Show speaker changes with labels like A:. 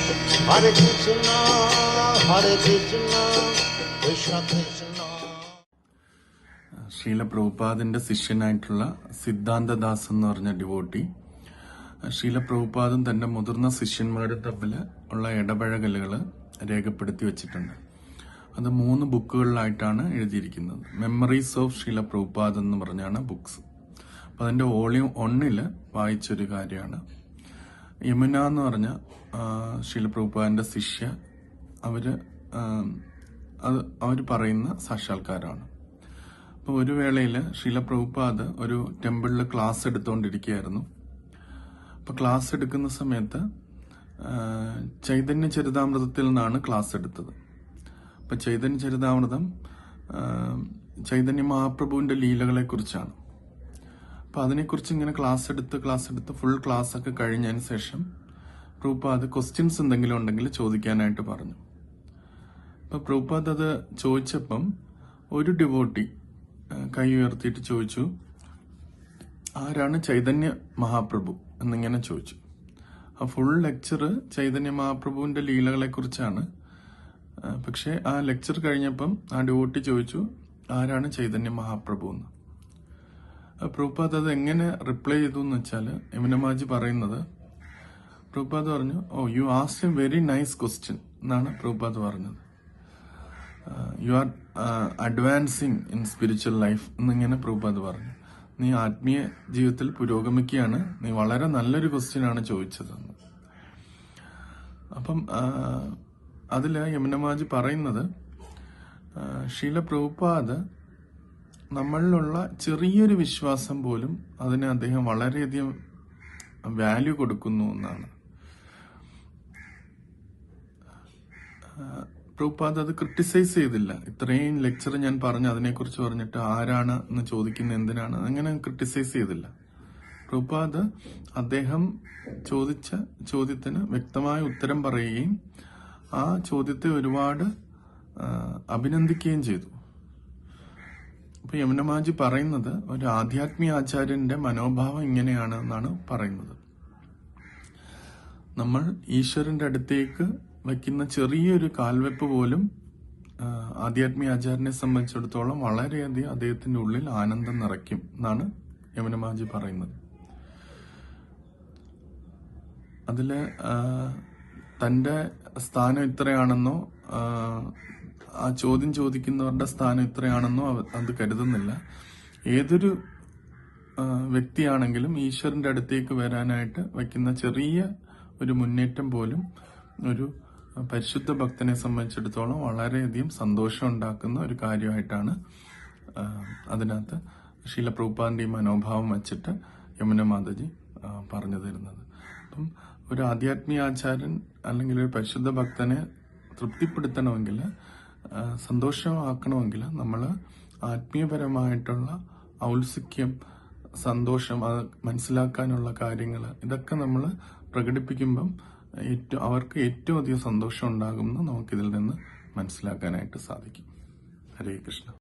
A: Hare Krishna, Hare Krishna, Krishna Krishna.
B: Srila പ്രഭുപാദിന്റെ ശിഷ്യനായിട്ടുള്ള സിദ്ധാന്തദാസ് എന്ന് പറഞ്ഞ devotee Srila പ്രഭുപാദും തന്റെ മുതിർന്ന ശിഷ്യന്മാരും തമ്മിൽ ഉള്ള ഇടപഴകലുകൾ രേഖപ്പെടുത്തി വെച്ചിട്ടുണ്ട്. അത് 3 ബുക്കുകളിലായിട്ടാണ് എഴുതിയിരിക്കുന്നത്. മെമ്മറീസ് ഓഫ് ശ്രീല പ്രഭുപാദ് എന്ന് പറഞ്ഞാണ് ബുക്സ്. അപ്പൊ അതിന്റെ വോളിയം 1 വായിച്ചൊരു കാര്യമാണ്. യമുന എന്ന് പറഞ്ഞ ശ്രീല പ്രഭുപാദിന്റെ ശിഷ്യ അവര് പറയുന്ന സാക്ഷാത്കാരമാണ്. അപ്പോൾ ഒരു വേളയിൽ ശ്രീല പ്രഭുപാദ് ഒരു ടെമ്പിളിൽ ക്ലാസ് എടുത്തുകൊണ്ടിരിക്കുകയായിരുന്നു. അപ്പൊ ക്ലാസ് എടുക്കുന്ന സമയത്ത് ചൈതന്യ ചരിതാമൃതത്തിൽ നിന്നാണ് ക്ലാസ് എടുത്തത്. അപ്പൊ ചൈതന്യ ചരിതാമൃതം ചൈതന്യ മഹാപ്രഭുവിന്റെ ലീലകളെ കുറിച്ചാണ്. അപ്പൊ അതിനെക്കുറിച്ച് ഇങ്ങനെ ക്ലാസ് എടുത്ത് ഫുൾ ക്ലാസ് ഒക്കെ കഴിഞ്ഞതിന് ശേഷം പ്രഭുപാദ് ക്വസ്റ്റ്യൻസ് എന്തെങ്കിലും ഉണ്ടെങ്കിൽ ചോദിക്കാനായിട്ട് പറഞ്ഞു. അപ്പൊ പ്രഭുപാദ് അത് ചോദിച്ചപ്പം ഒരു ഡിവോട്ടി കൈ ഉയർത്തിയിട്ട് ചോദിച്ചു, ആരാണ് ചൈതന്യ മഹാപ്രഭു എന്നിങ്ങനെ ചോദിച്ചു. ആ ഫുൾ ലെക്ചർ ചൈതന്യ മഹാപ്രഭുവിന്റെ ലീലകളെ കുറിച്ചാണ്. പക്ഷെ ആ ലെക്ചർ കഴിഞ്ഞപ്പം ആ ഡിവോട്ടി ചോദിച്ചു, ആരാണ് ചൈതന്യ മഹാപ്രഭു എന്ന്. പ്രഭുപാദ് അത് എങ്ങനെ റിപ്ലൈ ചെയ്തു എന്ന് വെച്ചാല് യമുനമാജി പറയുന്നത്, പ്രഭുപാദ് പറഞ്ഞു, you asked A very nice question എന്നാണ് പ്രഭുപാദ് പറഞ്ഞത്. You are advancing in spiritual life എന്നിങ്ങനെ പ്രഭുപാദ് പറഞ്ഞു. നീ ആത്മീയ ജീവിതത്തിൽ പുരോഗമിക്കുകയാണ്, നീ വളരെ നല്ലൊരു ക്വസ്റ്റ്യൻ ആണ് ചോദിച്ചതെന്ന്. അപ്പം അതില് യമുനമാജി പറയുന്നത്, ശ്രീല പ്രഭുപാദ് നമ്മളിലുള്ള ചെറിയൊരു വിശ്വാസം പോലും അതിന് അദ്ദേഹം വളരെയധികം വാല്യൂ കൊടുക്കുന്നു എന്നാണ്. പ്രഭുപാദ് അത് ക്രിട്ടിസൈസ് ചെയ്തില്ല. ഇത്രയും ലെക്ചർ ഞാൻ പറഞ്ഞു അതിനെക്കുറിച്ച് പറഞ്ഞിട്ട് ആരാണ് എന്ന് ചോദിക്കുന്നത് എന്തിനാണ്, അങ്ങനെ ക്രിട്ടിസൈസ് ചെയ്തില്ല. പ്രഭുപാദ് അദ്ദേഹം ചോദിച്ച ചോദ്യത്തിന് വ്യക്തമായ ഉത്തരം പറയുകയും ആ ചോദ്യത്തെ ഒരുപാട് അഭിനന്ദിക്കുകയും ചെയ്തു. അപ്പൊ യമുനമാജി പറയുന്നത് ഒരു ആധ്യാത്മിക ആചാര്യന്റെ മനോഭാവം ഇങ്ങനെയാണ് എന്നാണ് പറയുന്നത്. നമ്മൾ ഈശ്വരന്റെ അടുത്തേക്ക് വയ്ക്കുന്ന ചെറിയൊരു കാൽവെപ്പ് പോലും ആധ്യാത്മിക ആചാര്യനെ സംബന്ധിച്ചിടത്തോളം വളരെയധികം അദ്ദേഹത്തിന്റെ ഉള്ളിൽ ആനന്ദം നിറയ്ക്കും എന്നാണ് യമുനമാജി പറയുന്നത്. അതില് തന്റെ സ്ഥാനം ഇത്രയാണെന്നോ ആ ചോദ്യം ചോദിക്കുന്നവരുടെ സ്ഥാനം ഇത്രയാണെന്നോ അത് കരുതുന്നില്ല. ഏതൊരു വ്യക്തിയാണെങ്കിലും ഈശ്വരന്റെ അടുത്തേക്ക് വരാനായിട്ട് വയ്ക്കുന്ന ചെറിയ ഒരു മുന്നേറ്റം പോലും ഒരു പരിശുദ്ധ ഭക്തനെ സംബന്ധിച്ചിടത്തോളം വളരെയധികം സന്തോഷം ഉണ്ടാക്കുന്ന ഒരു കാര്യമായിട്ടാണ് അതിനകത്ത് ശ്രീല പ്രഭുപാദിന്റെ ഈ മനോഭാവം വെച്ചിട്ട് യമുന മാതാജി പറഞ്ഞു തരുന്നത്. അപ്പം ഒരു ആധ്യാത്മിക ആചാര്യൻ അല്ലെങ്കിൽ ഒരു പരിശുദ്ധ ഭക്തനെ തൃപ്തിപ്പെടുത്തണമെങ്കിൽ, സന്തോഷമാക്കണമെങ്കിൽ നമ്മൾ ആത്മീയപരമായിട്ടുള്ള ഔത്സുക്യം, സന്തോഷം, അത് മനസ്സിലാക്കാനുള്ള കാര്യങ്ങൾ ഇതൊക്കെ നമ്മൾ പ്രകടിപ്പിക്കുമ്പം അവർക്ക് ഏറ്റവും അധികം സന്തോഷം ഉണ്ടാകുമെന്ന് നമുക്കിതിൽ നിന്ന് മനസ്സിലാക്കാനായിട്ട് സാധിക്കും. ഹരേ കൃഷ്ണ.